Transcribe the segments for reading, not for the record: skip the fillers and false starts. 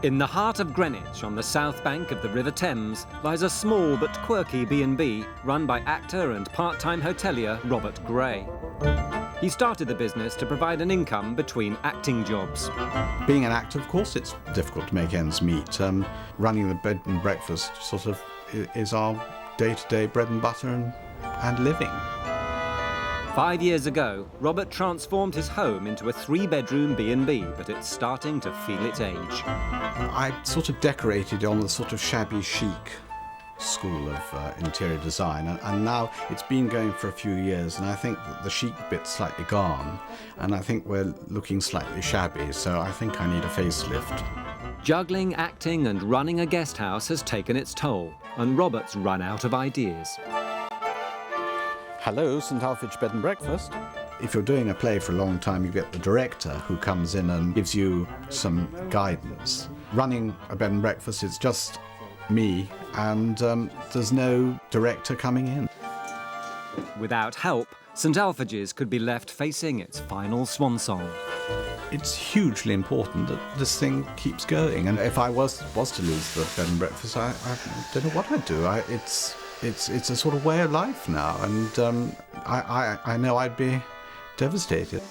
In the heart of Greenwich, on the south bank of the River Thames, lies a small but quirky B&B run by actor and part-time hotelier Robert Gray. He started the business to provide an income between acting jobs. Being an actor, of course, it's difficult to make ends meet. Running the bed and breakfast sort of is our day-to-day bread and butter and living. 5 years ago, Robert transformed his home into a 3-bedroom B&B, but it's starting to feel its age. I sort of decorated on the sort of shabby chic school of interior design, and now it's been going for a few years, and I think that the chic bit's slightly gone, and I think we're looking slightly shabby, so I think I need a facelift. Juggling, acting and running a guest house has taken its toll, and Robert's run out of ideas. Hello, St Alfes Bed and Breakfast. If you're doing a play for a long time, you get the director who comes in and gives you some guidance. Running a bed and breakfast is just me, and there's no director coming in. Without help, St Alfeges could be left facing its final swan song. It's hugely important that this thing keeps going, and if I was to lose the bed and breakfast, I don't know what I'd do. It's a sort of way of life now, and I know I'd be devastated.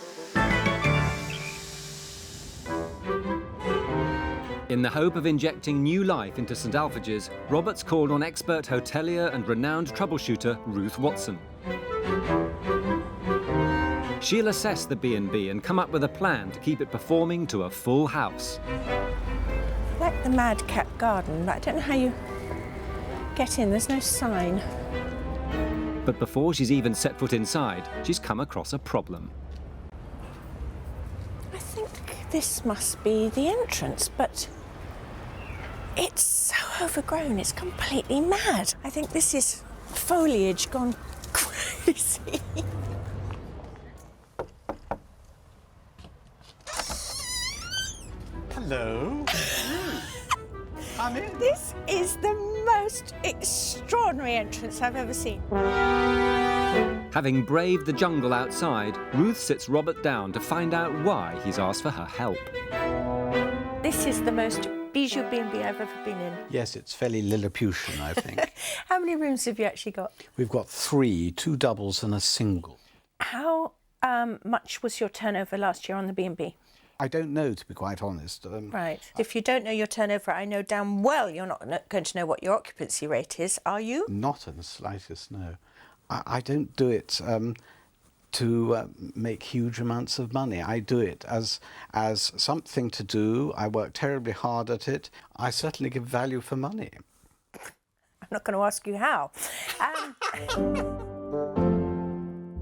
In the hope of injecting new life into St Alfeges, Robert's called on expert hotelier and renowned troubleshooter Ruth Watson. She'll assess the B&B and come up with a plan to keep it performing to a full house. I like the madcap garden, but I don't know how you get in. There's no sign. But before she's even set foot inside, she's come across a problem. I think this must be the entrance, but it's so overgrown, it's completely mad. I think this is foliage gone crazy. Hello. Come in. This is the most extraordinary entrance I've ever seen. Having braved the jungle outside, Ruth sits Robert down to find out why he's asked for her help. This is the most bijou B&B I've ever been in. Yes, it's fairly Lilliputian, I think. How many rooms have you actually got? We've got 3, 2 doubles and a single. How much was your turnover last year on the B&B? I don't know, to be quite honest. Right. If you don't know your turnover, I know damn well you're not going to know what your occupancy rate is, are you? Not in the slightest, no. I don't do it to make huge amounts of money. I do it as something to do. I work terribly hard at it. I certainly give value for money. I'm not going to ask you how.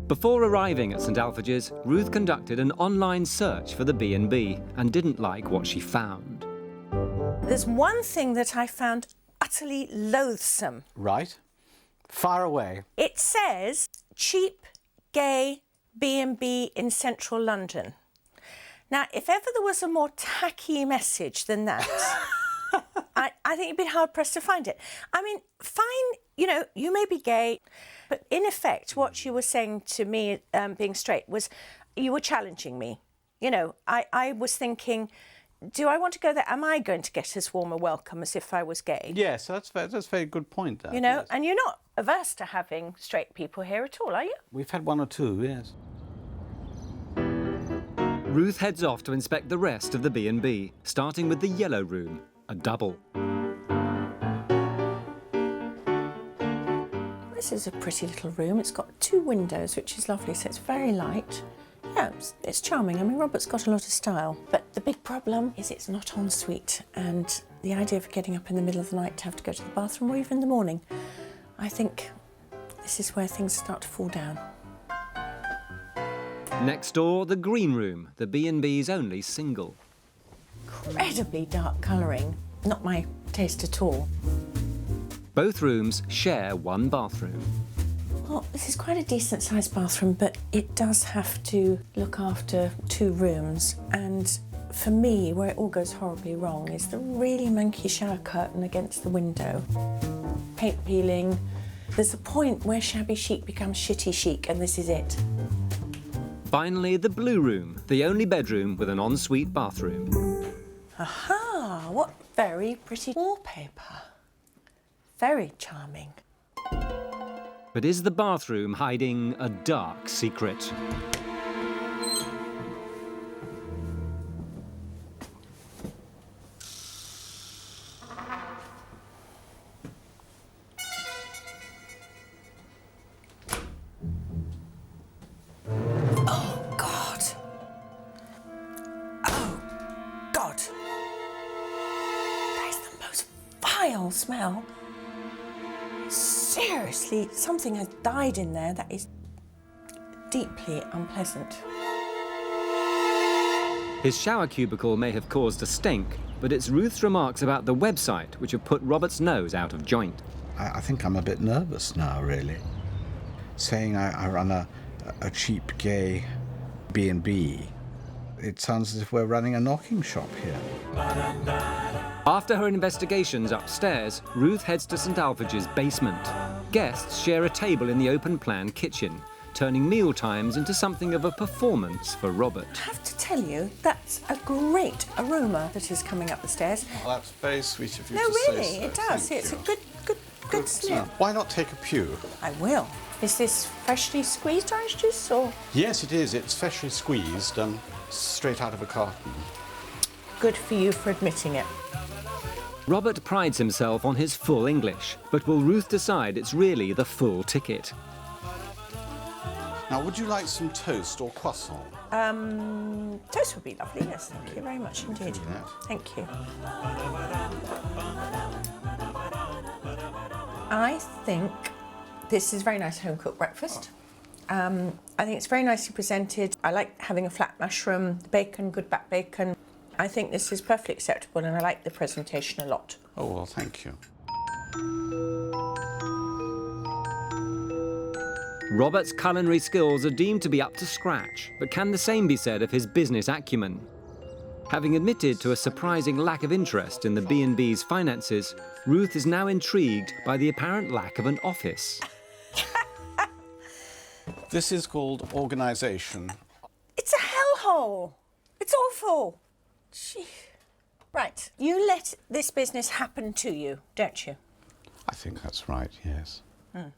Before arriving at St Alfeges, Ruth conducted an online search for the B&B and didn't like what she found. There's one thing that I found utterly loathsome. Right. Far away. It says, cheap, gay B&B in central London. Now, if ever there was a more tacky message than that, I think you'd be hard-pressed to find it. I mean, fine, you know, you may be gay, but in effect, what you were saying to me, being straight, was you were challenging me. You know, I was thinking, do I want to go there? Am I going to get as warm a welcome as if I was gay? Yes, that's a very good point, that. You know, yes. And you're not averse to having straight people here at all, are you? We've had 1 or 2, yes. Ruth heads off to inspect the rest of the B&B, starting with the yellow room, a double. This is a pretty little room. It's got 2 windows, which is lovely, so it's very light. Yeah, it's charming. I mean, Robert's got a lot of style. But the big problem is it's not ensuite, and the idea of getting up in the middle of the night to have to go to the bathroom, or even in the morning, I think this is where things start to fall down. Next door, the green room, the B&B's only single. Incredibly dark colouring. Not my taste at all. Both rooms share 1 bathroom. Well, this is quite a decent-sized bathroom, but it does have to look after 2 rooms. And for me, where it all goes horribly wrong is the really manky shower curtain against the window. Paint peeling. There's a point where shabby chic becomes shitty chic, and this is it. Finally, the blue room, the only bedroom with an ensuite bathroom. Aha! Ah, what very pretty wallpaper. Very charming. But is the bathroom hiding a dark secret? Oh, God. Oh, God. That is the most vile smell. Seriously, something has died in there that is deeply unpleasant. His shower cubicle may have caused a stink, but it's Ruth's remarks about the website which have put Robert's nose out of joint. I think I'm a bit nervous now, really. Saying I run a cheap gay B&B, it sounds as if we're running a knocking shop here. After her investigations upstairs, Ruth heads to St Alfeges' basement. Guests share a table in the open-plan kitchen, turning meal times into something of a performance for Robert. I have to tell you, that's a great aroma that is coming up the stairs. Well, that's very sweet of you No, to say really, so. it does. Thank It's you. a good sniff. Why not take a pew? I will. Is this freshly squeezed orange juice or? Yes, it is. It's freshly squeezed and straight out of a carton. Good for you for admitting it. Robert prides himself on his full English, but will Ruth decide it's really the full ticket? Now, would you like some toast or croissant? Toast would be lovely, yes, thank you very much indeed. that. Thank you. I think this is very nice home-cooked breakfast. I think it's very nicely presented. I like having a flat mushroom, bacon, good back bacon. I think this is perfectly acceptable and I like the presentation a lot. Oh, well, thank you. Robert's culinary skills are deemed to be up to scratch, but can the same be said of his business acumen? Having admitted to a surprising lack of interest in the B&B's finances, Ruth is now intrigued by the apparent lack of an office. This is called organisation. It's a hellhole. It's awful. Gee. Right, you let this business happen to you, don't you? I think that's right, yes.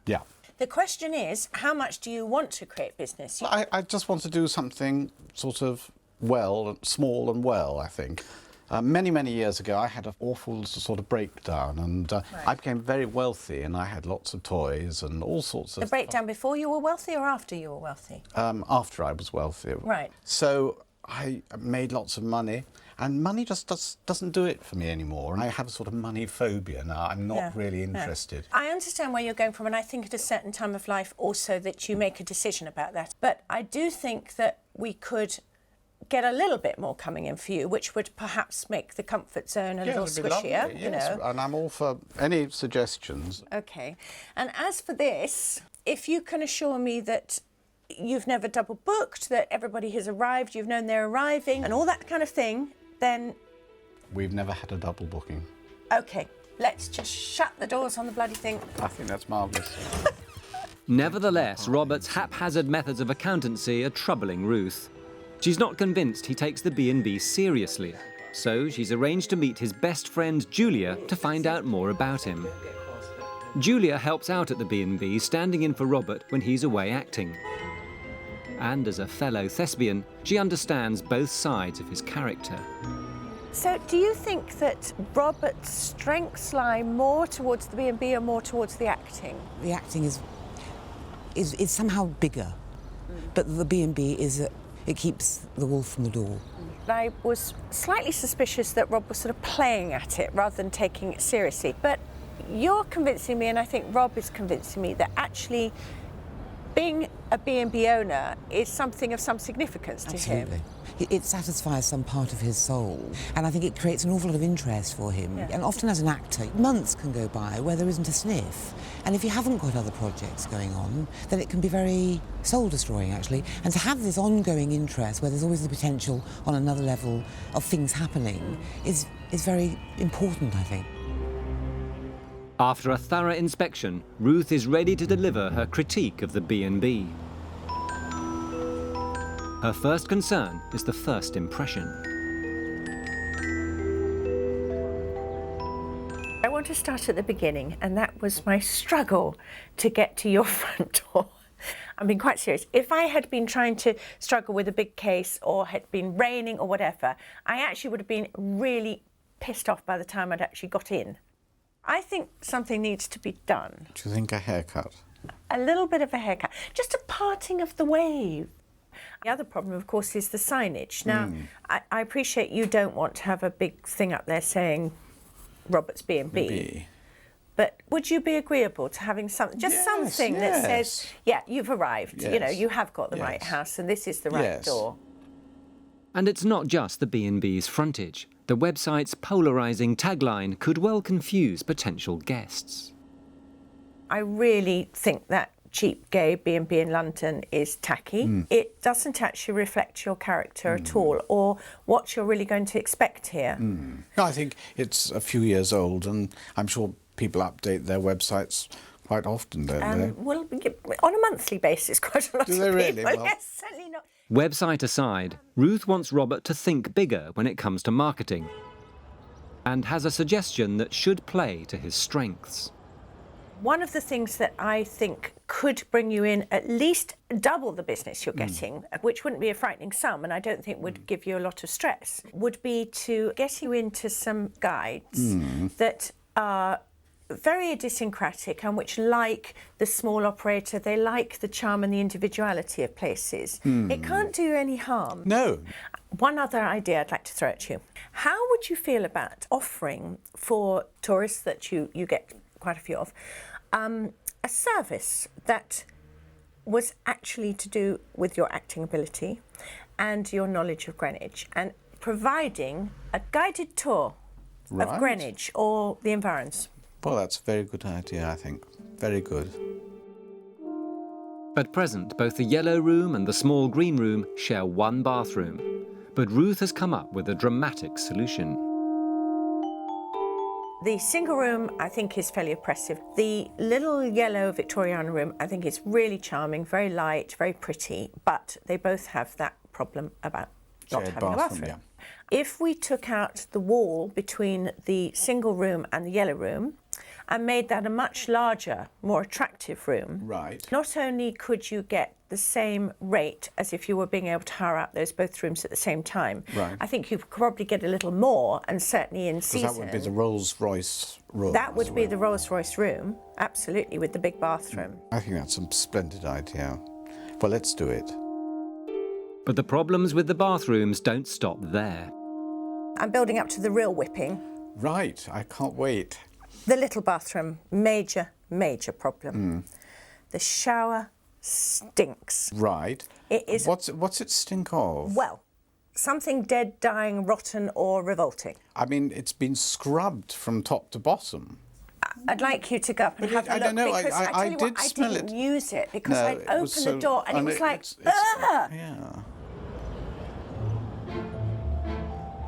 Yeah. The question is, how much do you want to create business? I just want to do something sort of small and well, I think. Many, many years ago, I had an awful sort of breakdown and I became very wealthy and I had lots of toys and all sorts of... The breakdown before you were wealthy or after you were wealthy? After I was wealthy. Right. So I made lots of money and money just doesn't do it for me anymore. I have a sort of money phobia now. I'm not really interested. I understand where you're going from, and I think at a certain time of life also that you make a decision about that. But I do think that we could get a little bit more coming in for you, which would perhaps make the comfort zone a little squishier, Yes, you know. and I'm all for any suggestions. Okay. And as for this, if you can assure me that you've never double booked, that everybody has arrived, you've known they're arriving, and all that kind of thing, then... We've never had a double booking. OK, let's just shut the doors on the bloody thing. I think that's marvellous. Nevertheless, Robert's haphazard methods of accountancy are troubling Ruth. She's not convinced he takes the B&B seriously, so she's arranged to meet his best friend Julia to find out more about him. Julia helps out at the B&B, standing in for Robert when he's away acting. And as a fellow thespian, she understands both sides of his character. So do you think that Robert's strengths lie more towards the B&B or more towards the acting? The acting is somehow bigger, but the B&B it keeps the wolf from the door. I was slightly suspicious that Rob was sort of playing at it rather than taking it seriously. But you're convincing me, and I think Rob is convincing me, that actually being a B&B owner is something of some significance to him. Absolutely. It satisfies some part of his soul, and I think it creates an awful lot of interest for him. Yeah. And often as an actor, months can go by where there isn't a sniff. And if you haven't got other projects going on, then it can be very soul-destroying, actually. And to have this ongoing interest where there's always the potential on another level of things happening is very important, I think. After a thorough inspection, Ruth is ready to deliver her critique of the B&B. Her first concern is the first impression. want to start at the beginning, and that was my struggle to get to your front door. I'm being quite serious. If I had been trying to struggle with a big case or had been raining or whatever, I actually would have been really pissed off by the time I'd actually got in. I think something needs to be done. Do you think a haircut? A little bit of a haircut, just a parting of the wave. The other problem, of course, is the signage. Now, I appreciate you don't want to have a big thing up there saying Robert's B&B. But would you be agreeable to having something that says, yeah, you've arrived, you know, you have got the right house and this is the right door? And it's not just the B&B's frontage. The website's polarising tagline could well confuse potential guests. I really think that cheap gay B&B in London is tacky. It doesn't actually reflect your character at all, or what you're really going to expect here. No, I think it's a few years old, and I'm sure people update their websites quite often, don't they? Well, on a monthly basis, quite a lot Do of they people. really? Well, yes, certainly not. Website aside, Ruth wants Robert to think bigger when it comes to marketing, and has a suggestion that should play to his strengths. One of the things that I think could bring you in at least double the business you're getting, which wouldn't be a frightening sum and I don't think would give you a lot of stress, would be to get you into some guides that are very idiosyncratic and which like the small operator, they like the charm and the individuality of places. It can't do you any harm. No. One other idea I'd like to throw at you. How would you feel about offering for tourists that you get quite a few of, a service that was actually to do with your acting ability and your knowledge of Greenwich, and providing a guided tour of Greenwich or the environs? Well, that's a very good idea, I think. Very good. At present, both the yellow room and the small green room share one bathroom, but Ruth has come up with a dramatic solution. The single room, I think, is fairly oppressive. The little yellow Victoriana room, I think, is really charming, very light, very pretty, but they both have that problem about not Shared having a bathroom. If we took out the wall between the single room and the yellow room and made that a much larger, more attractive room, not only could you get the same rate as if you were being able to hire out those both rooms at the same time, I think you could probably get a little more, and certainly in season. That would be the Rolls-Royce room. That would be the Rolls-Royce room, absolutely, with the big bathroom. I think that's a splendid idea. Well, let's do it. But the problems with the bathrooms don't stop there. I'm building up to the real whipping. Right, I can't wait. The little bathroom, major, major problem. The shower stinks. Right. It is. What's it stink of? Well, something dead, dying, rotten or revolting. I mean, it's been scrubbed from top to bottom. I'd like you to go up and have a look. I don't know, because I did smell it. I didn't use it because I'd opened the door and it was like, ugh! Yeah.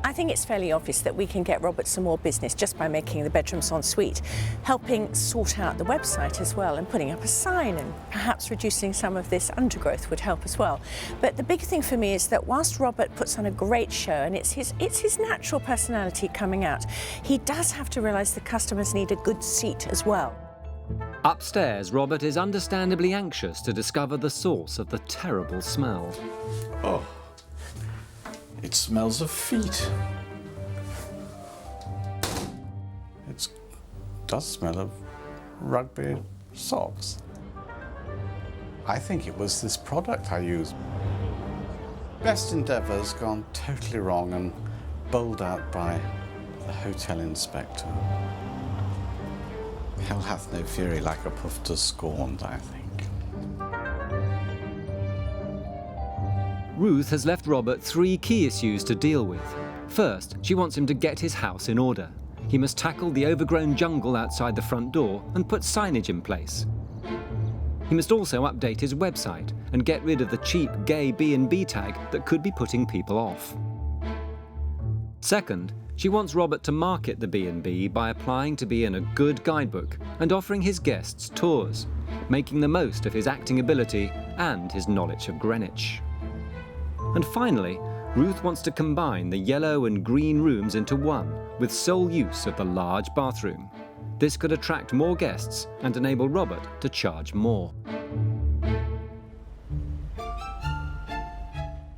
I think it's fairly obvious that we can get Robert some more business just by making the bedrooms ensuite, helping sort out the website as well and putting up a sign, and perhaps reducing some of this undergrowth would help as well. But the big thing for me is that whilst Robert puts on a great show and it's his natural personality coming out, he does have to realise the customers need a good seat as well. Upstairs, Robert is understandably anxious to discover the source of the terrible smell. Oh. It smells of feet. It does smell of rugby socks. I think it was this product I used. Best endeavours gone totally wrong and bowled out by the hotel inspector. Hell hath no fury like a puffer scorned, I think. Ruth has left Robert 3 key issues to deal with. First, she wants him to get his house in order. He must tackle the overgrown jungle outside the front door and put signage in place. He must also update his website and get rid of the cheap gay B&B tag that could be putting people off. Second, she wants Robert to market the B&B by applying to be in a good guidebook and offering his guests tours, making the most of his acting ability and his knowledge of Greenwich. And finally, Ruth wants to combine the yellow and green rooms into one, with sole use of the large bathroom. This could attract more guests and enable Robert to charge more.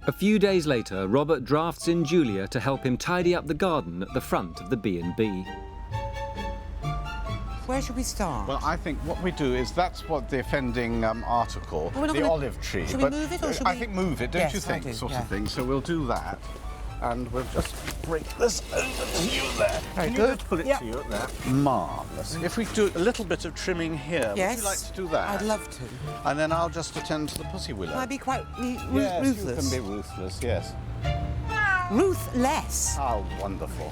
A few days later, Robert drafts in Julia to help him tidy up the garden at the front of the B&B. Where should we start? Well, I think what we do is that's what the offending article, Well, we're not the gonna- olive tree. Should we move it or should I we- think move it, don't Yes, you I think, do, sort yeah. of thing. So we'll do that, and we'll just break this over to you there. Very Can good. you just pull it Yep. to you there? Marvellous. If we do a little bit of trimming here, Yes. would you like to do that? I'd love to. And then I'll just attend to the pussy willow. Can I be quite Yes, ruthless? you can be ruthless, yes. Ruthless. How wonderful.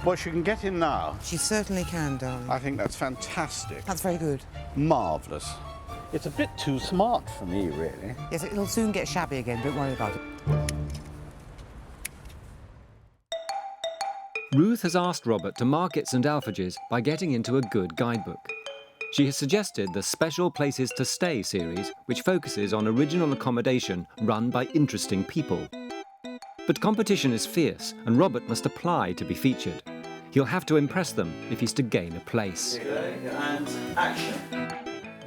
Well, she can get in now. She certainly can, darling. I think that's fantastic. That's very good. Marvellous. It's a bit too smart for me, really. Yes, it'll soon get shabby again, don't worry about it. Ruth has asked Robert to market St Alfeges by getting into a good guidebook. She has suggested the Special Places to Stay series, which focuses on original accommodation run by interesting people. But competition is fierce, and Robert must apply to be featured. He'll have to impress them if he's to gain a place. And action.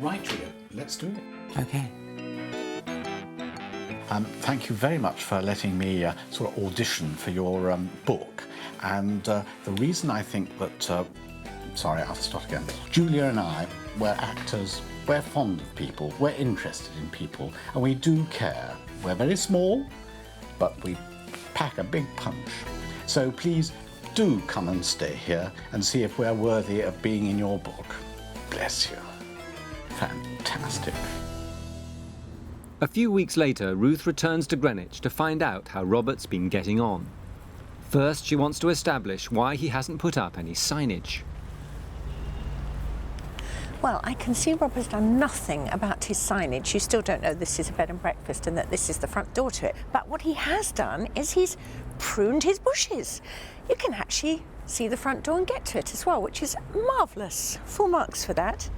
Right, Julia, let's do it. Okay. Thank you very much for letting me sort of audition for your book. And the reason I think that... sorry, I'll start again. Julia and I, we're actors, we're fond of people, we're interested in people, and we do care. We're very small, but we pack a big punch. So please do come and stay here and see if we're worthy of being in your book. Bless you. Fantastic. A few weeks later, Ruth returns to Greenwich to find out how Robert's been getting on. First, she wants to establish why he hasn't put up any signage. Well, I can see Rob has done nothing about his signage. You still don't know this is a bed and breakfast and that this is the front door to it. But what he has done is he's pruned his bushes. You can actually see the front door and get to it as well, which is marvellous. Full marks for that.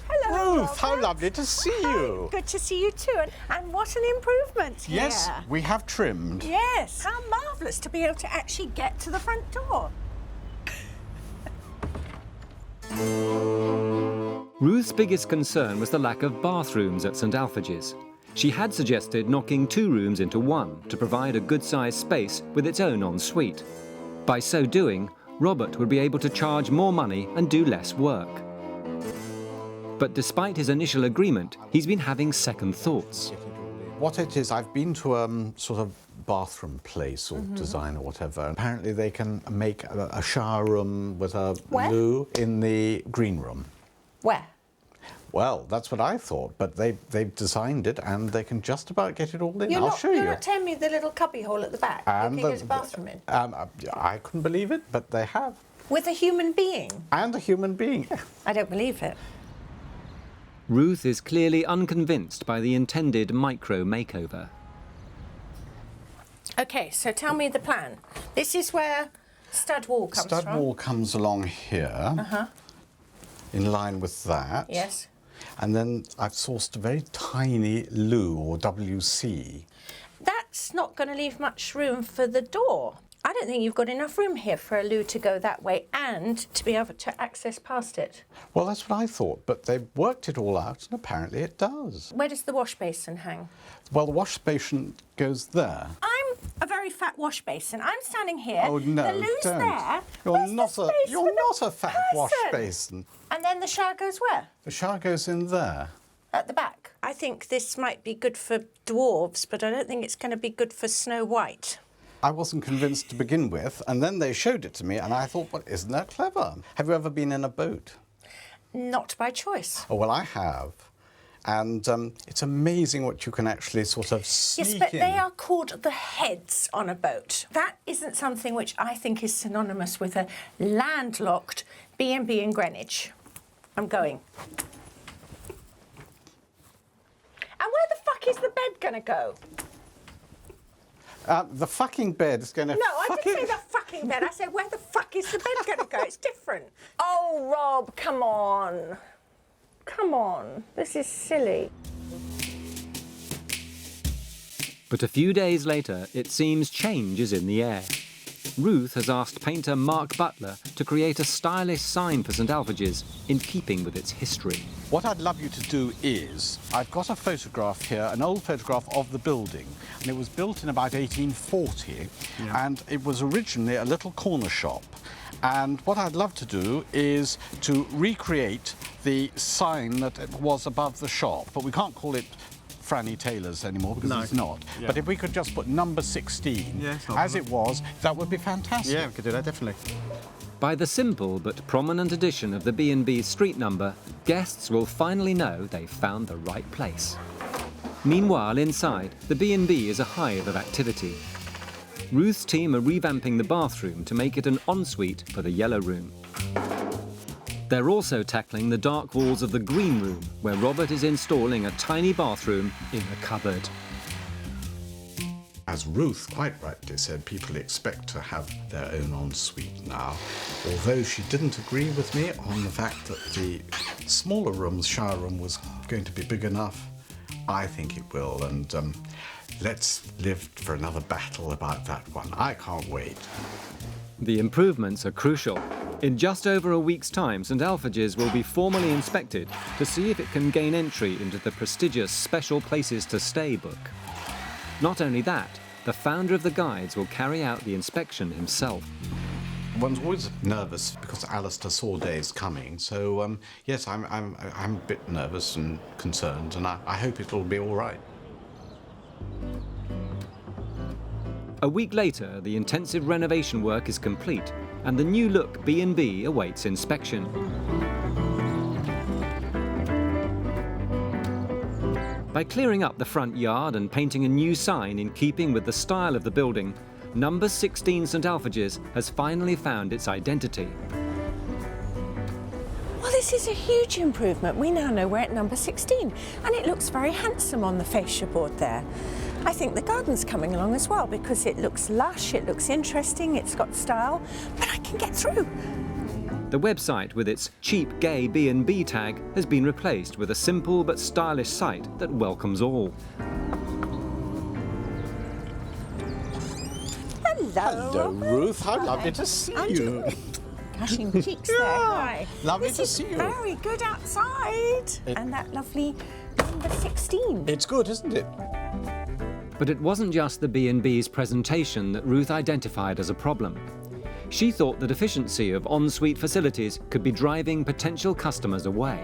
Hello, Ruth, how Robert. lovely to see you. Good to see you too. And what an improvement here. Yes, we have trimmed. Yes, how marvellous to be able to actually get to the front door. Ruth's biggest concern was the lack of bathrooms at St Alfeges. She had suggested knocking 2 rooms into 1 to provide a good-sized space with its own ensuite. By so doing, Robert would be able to charge more money and do less work. But despite his initial agreement, he's been having second thoughts. What it is, I've been to a sort of bathroom place or design or whatever. Apparently they can make a shower room with a Where? loo in the green room. Where? Well, that's what I thought, but they've designed it and they can just about get it all in. I'll show You're you. not telling me the little cubby hole at the back And you can use a bathroom in? I couldn't believe it, but they have. With a human being? And a human being. I don't believe it. Ruth is clearly unconvinced by the intended micro makeover. OK, so tell me the plan. This is where stud wall comes from. Stud wall comes along here, in line with that. Yes. And then I've sourced a very tiny loo, or WC. That's not going to leave much room for the door. I don't think you've got enough room here for a loo to go that way and to be able to access past it. Well, that's what I thought, but they've worked it all out, and apparently it does. Where does the wash basin hang? Well, the wash basin goes there. I'm a very fat wash basin. I'm standing here. Oh, no, the loo's don't. there. You're Where's the not space you're for the not a fat wash person? basin. And then the shower goes where? The shower goes in there. At the back. I think this might be good for dwarves, but I don't think it's going to be good for Snow White. I wasn't convinced to begin with, and then they showed it to me, and I thought, well, isn't that clever? Have you ever been in a boat? Not by choice. Oh, well, I have. And it's amazing what you can actually sort of sneak Yes, but in. they are called the heads on a boat. That isn't something which I think is synonymous with a landlocked B&B in Greenwich. I'm going. And where the fuck is the bed going to go? The fucking bed is going to... No, I didn't say the fucking bed. I said, where the fuck is the bed going to go? It's different. Oh, Rob, come on. Come on. This is silly. But a few days later, it seems change is in the air. Ruth has asked painter Mark Butler to create a stylish sign for St Alfeges in keeping with its history. What I'd love you to do is, I've got a photograph here, an old photograph of the building, and it was built in about 1840, and it was originally a little corner shop. And what I'd love to do is to recreate the sign that was above the shop, but we can't call it Franny Taylor's anymore because it's not. Yeah. But if we could just put number 16 as it was, that would be fantastic. Yeah, we could do that, definitely. By the simple but prominent addition of the B&B street number, guests will finally know they've found the right place. Meanwhile, inside, the B&B is a hive of activity. Ruth's team are revamping the bathroom to make it an ensuite for the yellow room. They're also tackling the dark walls of the green room, where Robert is installing a tiny bathroom in a cupboard. As Ruth quite rightly said, people expect to have their own ensuite now, although she didn't agree with me on the fact that the smaller room's shower room was going to be big enough. I think it will, and let's live for another battle about that one. I can't wait. The improvements are crucial. In just over a week's time, St Alfeges will be formally inspected to see if it can gain entry into the prestigious Special Places to Stay book. Not only that, the founder of the guides will carry out the inspection himself. One's always nervous because Alistair Saudet is coming, so yes, I'm a bit nervous and concerned, and I hope it'll be all right. A week later, the intensive renovation work is complete, and the new look B&B awaits inspection. By clearing up the front yard and painting a new sign in keeping with the style of the building, number 16 St Alfeges has finally found its identity. Well, this is a huge improvement. We now know we're at number 16, and it looks very handsome on the fascia board there. I think the garden's coming along as well because it looks lush, it looks interesting, it's got style, but I can get through. The website with its cheap gay B&B tag has been replaced with a simple but stylish site that welcomes all. Hello, Ruth. How lovely to see you. Gushing cheeks there. Hi. Lovely to see you. This is very good outside. And that lovely number 16. It's good, isn't it? But it wasn't just the B&B's presentation that Ruth identified as a problem. She thought the deficiency of ensuite facilities could be driving potential customers away.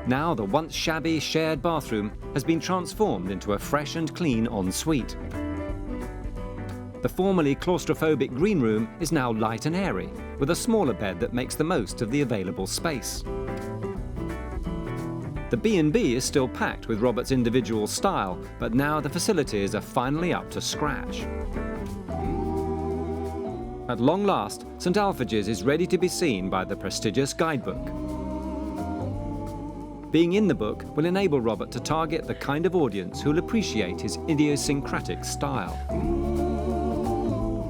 Now the once shabby shared bathroom has been transformed into a fresh and clean ensuite. The formerly claustrophobic green room is now light and airy, with a smaller bed that makes the most of the available space. The B&B is still packed with Robert's individual style, but now the facilities are finally up to scratch. At long last, St Alfeges is ready to be seen by the prestigious guidebook. Being in the book will enable Robert to target the kind of audience who'll appreciate his idiosyncratic style.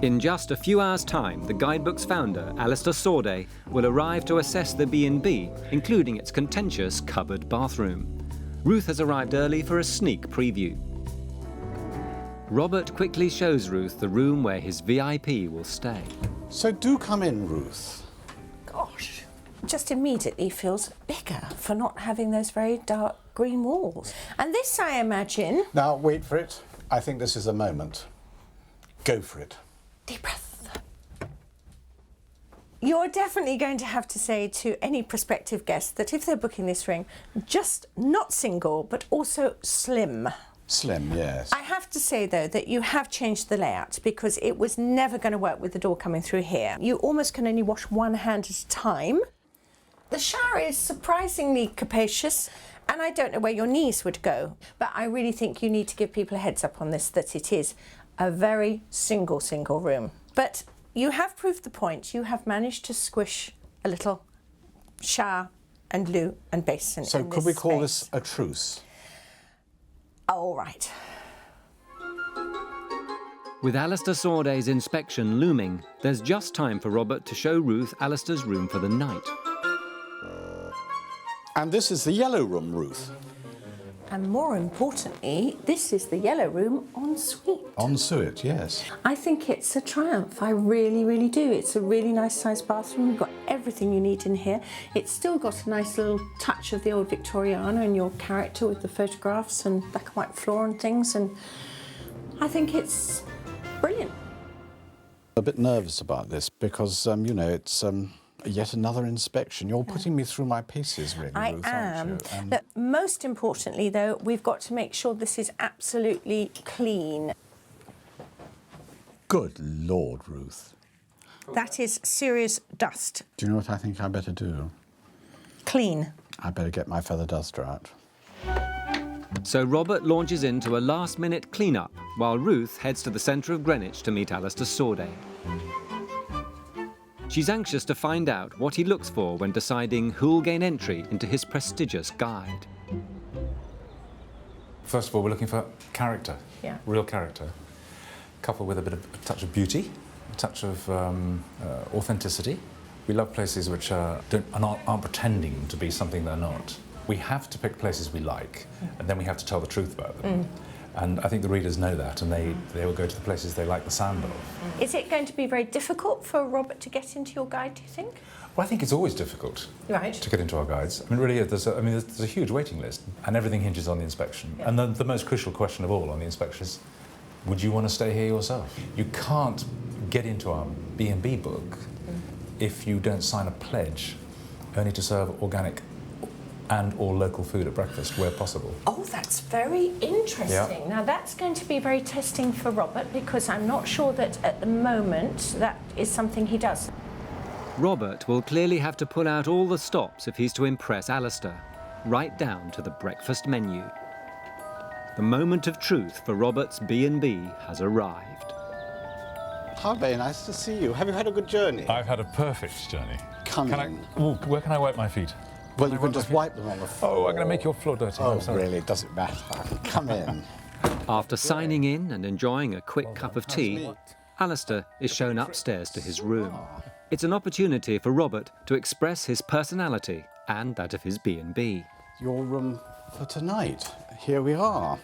In just a few hours' time, the guidebook's founder, Alistair Saudet, will arrive to assess the B&B, including its contentious cupboard bathroom. Ruth has arrived early for a sneak preview. Robert quickly shows Ruth the room where his VIP will stay. So do come in, Ruth. Gosh, just immediately feels bigger for not having those very dark green walls. And this, I imagine... Now, wait for it. I think this is a moment. Go for it. Deep breath. You're definitely going to have to say to any prospective guest that if they're booking this room, just not single, but also slim. Slim, yes. I have to say, though, that you have changed the layout because it was never going to work with the door coming through here. You almost can only wash one hand at a time. The shower is surprisingly capacious, and I don't know where your knees would go, but I really think you need to give people a heads up on this, that it is a very single room. But you have proved the point. You have managed to squish a little shower and loo and basin. So could we call this a truce? All right. With Alistair Saudet's inspection looming, there's just time for Robert to show Ruth Alistair's room for the night. And this is the yellow room, Ruth. And more importantly, this is the yellow room ensuite. Ensuite, yes. I think it's a triumph. I really, really do. It's a really nice sized bathroom. You've got everything you need in here. It's still got a nice little touch of the old Victoriana in your character with the photographs and black and white floor and things. And I think it's brilliant. A bit nervous about this because, you know, it's yet another inspection. You're putting me through my paces, really, I Ruth, am. aren't you? But most importantly, though, we've got to make sure this is absolutely clean. Good Lord, Ruth. That is serious dust. Do you know what I think I better do? Clean. I better get my feather duster out. So Robert launches into a last-minute clean-up, while Ruth heads to the centre of Greenwich to meet Alistair Sorday. She's anxious to find out what he looks for when deciding who'll gain entry into his prestigious guide. First of all, we're looking for character, Yeah. real character, coupled with a touch of beauty, a touch of authenticity. We love places which aren't pretending to be something they're not. We have to pick places we like, and then we have to tell the truth about them. And I think the readers know that, and they will go to the places they like the sound of. Is it going to be very difficult for Robert to get into your guide, do you think? Well, I think it's always difficult Right. to get into our guides. I mean, really, there's a huge waiting list, and everything hinges on the inspection. Yeah. And the most crucial question of all on the inspection is, would you want to stay here yourself? You can't get into our B&B book if you don't sign a pledge only to serve organic and or local food at breakfast where possible. Oh, that's very interesting. Yeah. Now, that's going to be very testing for Robert because I'm not sure that at the moment that is something he does. Robert will clearly have to pull out all the stops if he's to impress Alistair, right down to the breakfast menu. The moment of truth for Robert's B&B has arrived. How very nice to see you. Have you had a good journey? I've had a perfect journey. Come in. Where can I wipe my feet? Well, you can just wipe them on the floor. Oh, I'm going to make your floor dirty. Oh, I'm sorry. really? It doesn't matter. Come in. After signing in and enjoying a quick cup of tea, Alistair is shown upstairs to his room. It's an opportunity for Robert to express his personality and that of his B&B. Your room for tonight. Here we are.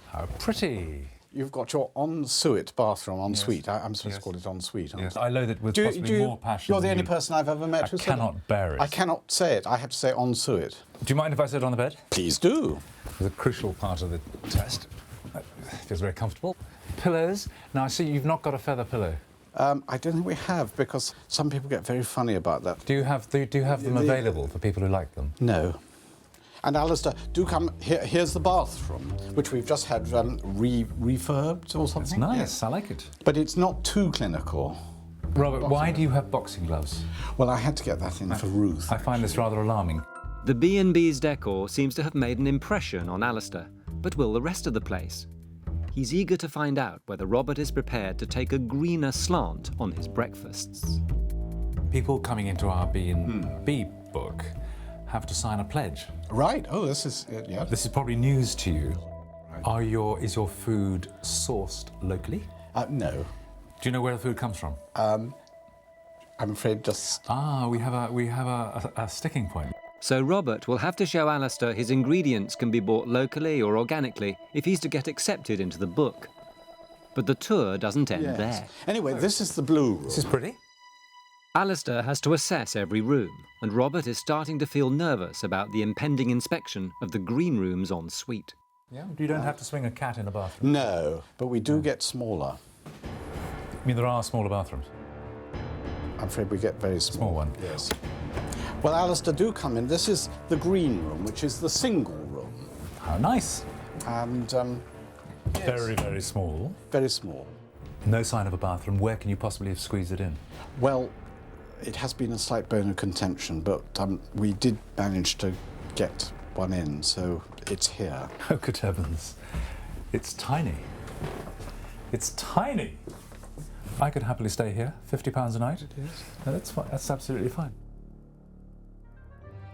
How pretty. You've got your ensuite bathroom, ensuite. I'm supposed to call it ensuite, aren't Yes, I? I loathe it with possibly more passion. You're the than only you. person I've ever met I who said cannot bear it. I cannot say it. I have to say ensuite. Do you mind if I sit on the bed? Please do. The crucial part of the test. It feels very comfortable. Pillows. Now, I see you've not got a feather pillow. I don't think we have, because some people get very funny about that. Do you have them available for people who like them? No. And Alistair, do come. Here's the bathroom, which we've just had refurbed or something. It's nice. Yes. I like it. But it's not too clinical. Robert, why do you have boxing gloves? Well, I had to get that in for Ruth. I find this rather alarming. The B&B's decor seems to have made an impression on Alistair, but will the rest of the place? He's eager to find out whether Robert is prepared to take a greener slant on his breakfasts. People coming into our B&B book have to sign a pledge. Right. Oh, this is yeah. This is probably news to you. Is your food sourced locally? No. Do you know where the food comes from? I'm afraid just. We have a sticking point. So Robert will have to show Alistair his ingredients can be bought locally or organically if he's to get accepted into the book. But the tour doesn't end Yes. there. Anyway, this is the blue room. This is pretty. Alistair has to assess every room, and Robert is starting to feel nervous about the impending inspection of the green rooms ensuite. Yeah. You don't have to swing a cat in a bathroom. No, but we do get smaller. I mean, there are smaller bathrooms. I'm afraid we get very small. Small one. Yes. Well, Alistair, do come in. This is the green room, which is the single room. How nice. And Very, very small. very small. No sign of a bathroom. Where can you possibly have squeezed it in? Well, it has been a slight bone of contention, but we did manage to get one in, so it's here. Oh, good heavens. It's tiny. It's tiny. I could happily stay here. £50 a night. It is. No, that's fine. That's absolutely fine.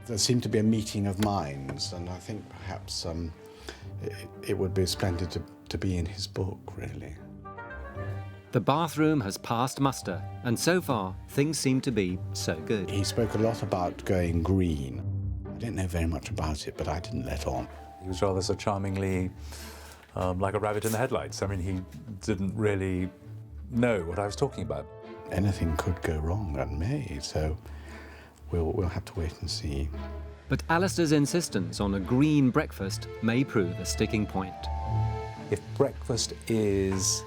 There seemed to be a meeting of minds, and I think perhaps it would be splendid to be in his book, really. The bathroom has passed muster, and so far, things seem to be so good. He spoke a lot about going green. I didn't know very much about it, but I didn't let on. He was rather so charmingly like a rabbit in the headlights. I mean, he didn't really know what I was talking about. Anything could go wrong and may, so we'll have to wait and see. But Alistair's insistence on a green breakfast may prove a sticking point. If breakfast is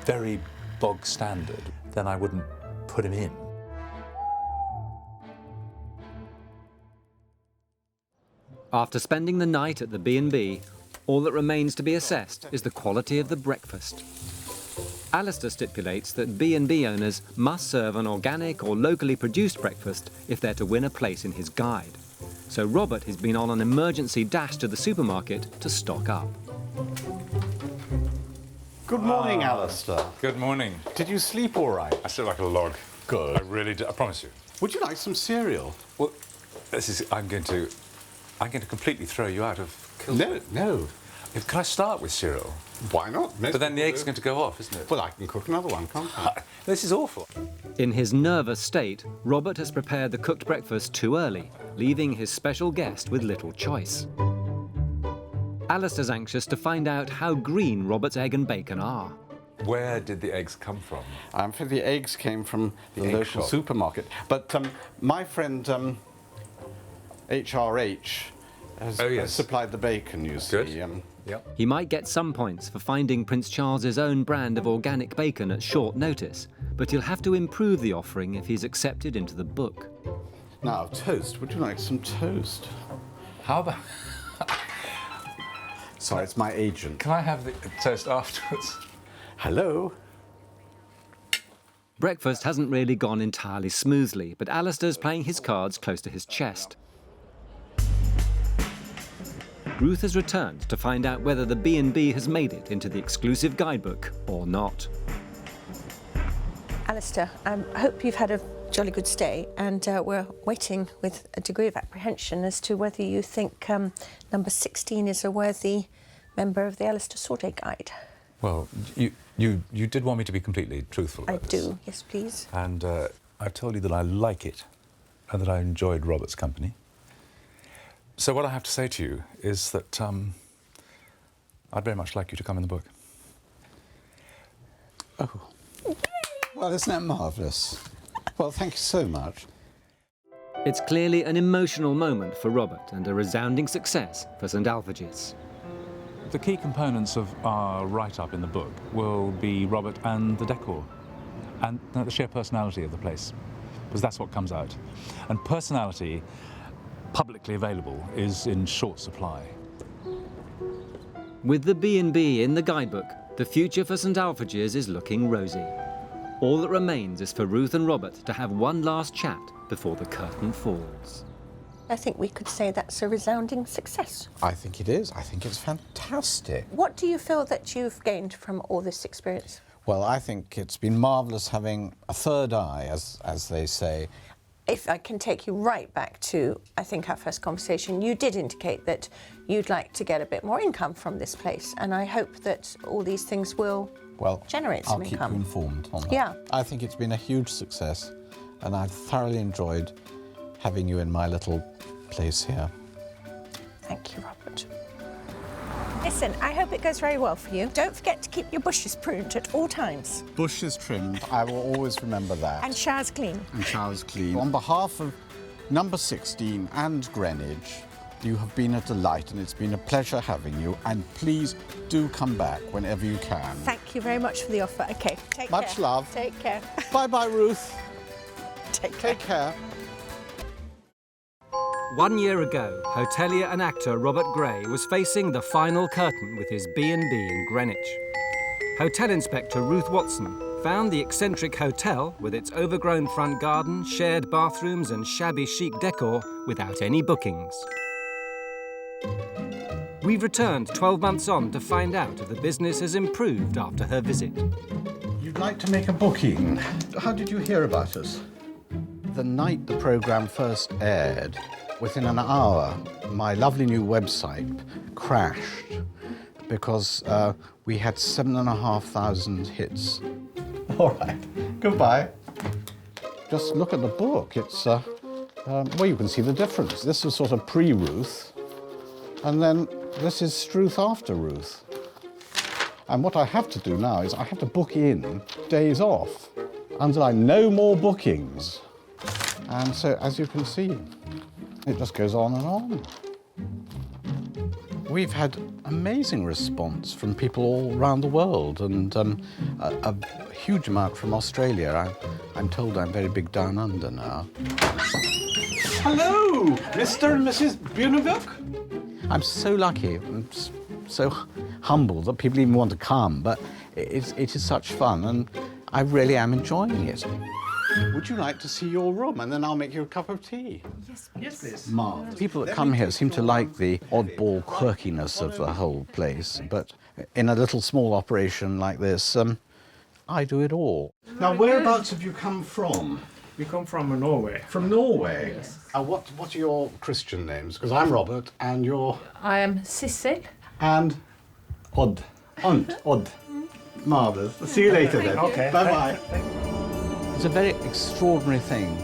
very bog standard, then I wouldn't put him in. After spending the night at the B&B, all that remains to be assessed is the quality of the breakfast. Alistair stipulates that B&B owners must serve an organic or locally produced breakfast if they're to win a place in his guide. So Robert has been on an emergency dash to the supermarket to stock up. Good morning, Alistair. Good morning. Did you sleep all right? I slept like a log. Good. I really do, I promise you. Would you like some cereal? Well, I'm going to completely throw you out of kilter. No. Can I start with cereal? Why not? But then the egg's going to go off, isn't it? Well, I can cook another one, can't I? This is awful. In his nervous state, Robert has prepared the cooked breakfast too early, leaving his special guest with little choice. Alistair's anxious to find out how green Robert's egg and bacon are. Where did the eggs come from? For the eggs came from the egg local shop. supermarket. But my friend HRH has supplied the bacon, you see. Good. Yep. He might get some points for finding Prince Charles's own brand of organic bacon at short notice, but he'll have to improve the offering if he's accepted into the book. Now, toast. Would you like some toast? How about... Sorry, it's my agent. Can I have the toast afterwards? Hello? Breakfast hasn't really gone entirely smoothly, but Alistair's playing his cards close to his chest. Ruth has returned to find out whether the B&B has made it into the exclusive guidebook or not. Alistair, I hope you've had a jolly good stay, and we're waiting with a degree of apprehension as to whether you think number 16 is a worthy member of the Alistair Sorday Guide. Well, you did want me to be completely truthful about this. I do, yes please. And I've told you that I like it and that I enjoyed Robert's company. So what I have to say to you is that I'd very much like you to come in the book. Oh. Well, isn't that marvellous? Well, thank you so much. It's clearly an emotional moment for Robert and a resounding success for St Alfeges. The key components of our write-up in the book will be Robert and the decor and the sheer personality of the place, because that's what comes out. And personality, publicly available, is in short supply. With the B&B in the guidebook, the future for St Alfeges is looking rosy. All that remains is for Ruth and Robert to have one last chat before the curtain falls. I think we could say that's a resounding success. I think it is. I think it's fantastic. What do you feel that you've gained from all this experience? Well, I think it's been marvellous having a third eye, as they say. If I can take you right back to, I think, our first conversation, you did indicate that you'd like to get a bit more income from this place, and I hope that all these things will generate some income. I'll keep you informed on that. Yeah. I think it's been a huge success, and I've thoroughly enjoyed having you in my little place here. Thank you, Robert. Listen, I hope it goes very well for you. Don't forget to keep your bushes pruned at all times. Bushes trimmed, I will always remember that. And showers clean. And showers clean. On behalf of number 16 and Greenwich, you have been a delight, and it's been a pleasure having you, and please do come back whenever you can. Thank you very much for the offer. Okay, take care. Much love. Take care. Bye-bye, Ruth. Take care. Take care. 1 year ago, hotelier and actor Robert Gray was facing the final curtain with his B&B in Greenwich. Hotel inspector Ruth Watson found the eccentric hotel, with its overgrown front garden, shared bathrooms and shabby chic decor, without any bookings. We've returned 12 months on to find out if the business has improved after her visit. You'd like to make a booking. How did you hear about us? The night the programme first aired, within an hour, my lovely new website crashed because we had 7,500 hits. All right, goodbye. Just look at the book. It's, well, you can see the difference. This was sort of pre-Ruth, And then this is Struth after Ruth. And what I have to do now is I have to book in days off until I no more bookings. And so, as you can see, it just goes on and on. We've had amazing response from people all around the world, and a huge amount from Australia. I'm told I'm very big down under now. Hello, Mr. and Mrs. Bunevuk. I'm so lucky and so humbled that people even want to come, but it is such fun, and I really am enjoying it. Would you like to see your room, and then I'll make you a cup of tea? Yes, please. Marvellous. People that come here seem to like the oddball quirkiness of the whole place, but in a little small operation like this, I do it all. Now, whereabouts have you come from? We come from Norway. From Norway? Yes. What are your Christian names? Because I'm Robert, and you're... I am Sissel. And Odd. Odd. Marvellous. See you later then. Okay. Bye-bye. It's a very extraordinary thing,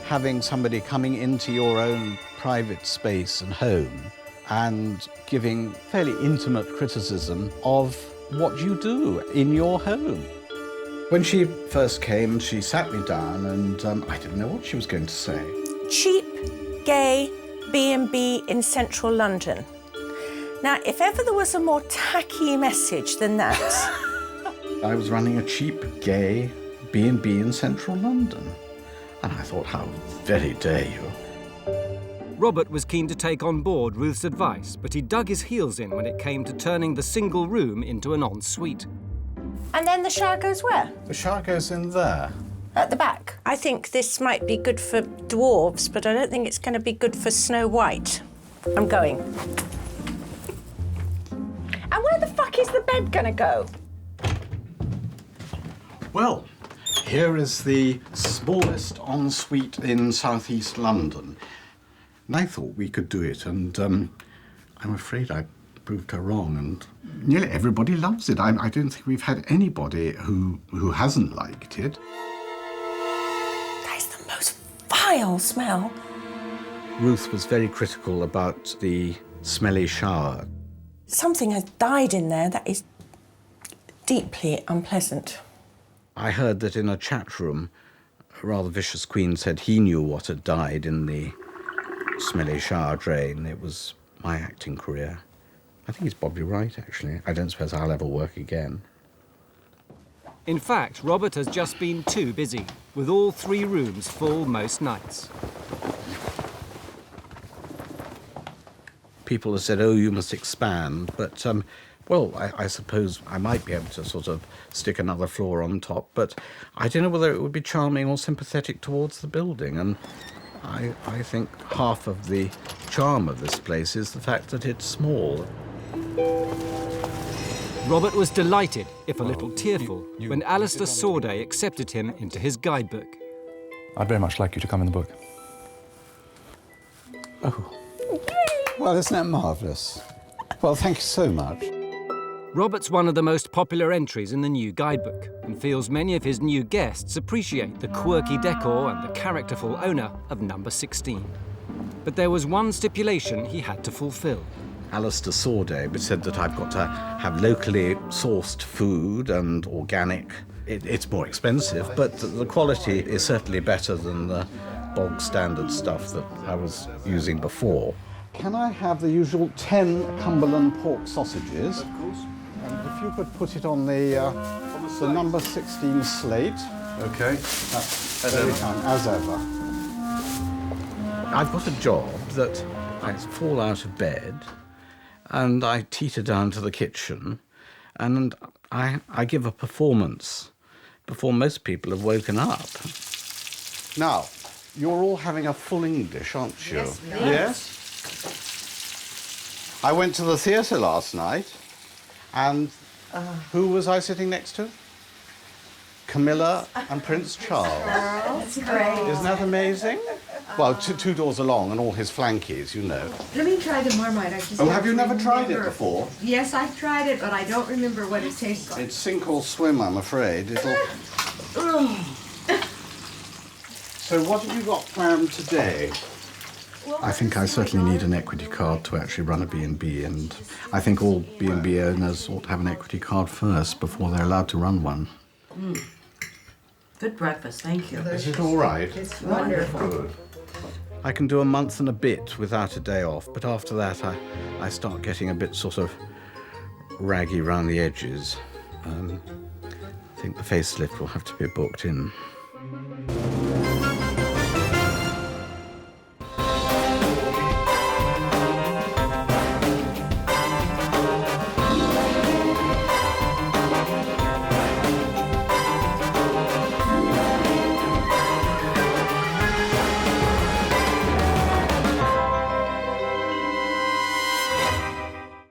having somebody coming into your own private space and home and giving fairly intimate criticism of what you do in your home. When she first came, she sat me down and I didn't know what she was going to say. Cheap, gay B&B in central London. Now, if ever there was a more tacky message than that... I was running a cheap, gay B&B in central London. And I thought, how very dare you. Robert was keen to take on board Ruth's advice, but he dug his heels in when it came to turning the single room into an ensuite. And then the shower goes where? The shower goes in there. At the back. I think this might be good for dwarves, but I don't think it's going to be good for Snow White. I'm going. And where the fuck is the bed going to go? Well, here is the smallest ensuite in southeast London. And I thought we could do it, and I'm afraid I proved her wrong, and nearly everybody loves it. I don't think we've had anybody who hasn't liked it. That is the most vile smell. Ruth was very critical about the smelly shower. Something has died in there that is deeply unpleasant. I heard that in a chat room, a rather vicious queen said he knew what had died in the smelly shower drain. It was my acting career. I think he's probably right, actually. I don't suppose I'll ever work again. In fact, Robert has just been too busy, with all 3 rooms full most nights. People have said, oh, you must expand, but, well, I suppose I might be able to sort of stick another floor on top, but I don't know whether it would be charming or sympathetic towards the building, and I think half of the charm of this place is the fact that it's small. Robert was delighted, if a little tearful, when Alistair Sorday accepted him into his guidebook. I'd very much like you to come in the book. Oh. Well, isn't that marvellous? Well, thank you so much. Robert's one of the most popular entries in the new guidebook and feels many of his new guests appreciate the quirky decor and the characterful owner of number 16. But there was one stipulation he had to fulfil. Alistair Sorday said that I've got to have locally sourced food and organic. It's more expensive, but the quality is certainly better than the bog standard stuff that I was using before. Can I have the usual 10 Cumberland pork sausages? Of course. And if you could put it on the number 16 slate. Okay. That's very kind, as ever. I've got a job that I fall out of bed and I teeter down to the kitchen and I give a performance before most people have woken up. Now, you're all having a full English, aren't you? Yes, we are. Yes? I went to the theatre last night, and who was I sitting next to? Camilla and Prince Charles. That's great. Isn't that amazing? Well, two doors along and all his flankies, you know. Let me try the Marmite. Oh, have you never tried it before? Yes, I've tried it, but I don't remember what it tastes like. It's sink or swim, I'm afraid. It'll... So what have you got planned today? I think I certainly need an equity card to actually run a B&B, and I think all B&B owners ought to have an equity card first before they're allowed to run one. Good breakfast, thank you. Is it all right? It's wonderful. Good. I can do a month and a bit without a day off, but after that I start getting a bit sort of raggy round the edges. I think the facelift will have to be booked in.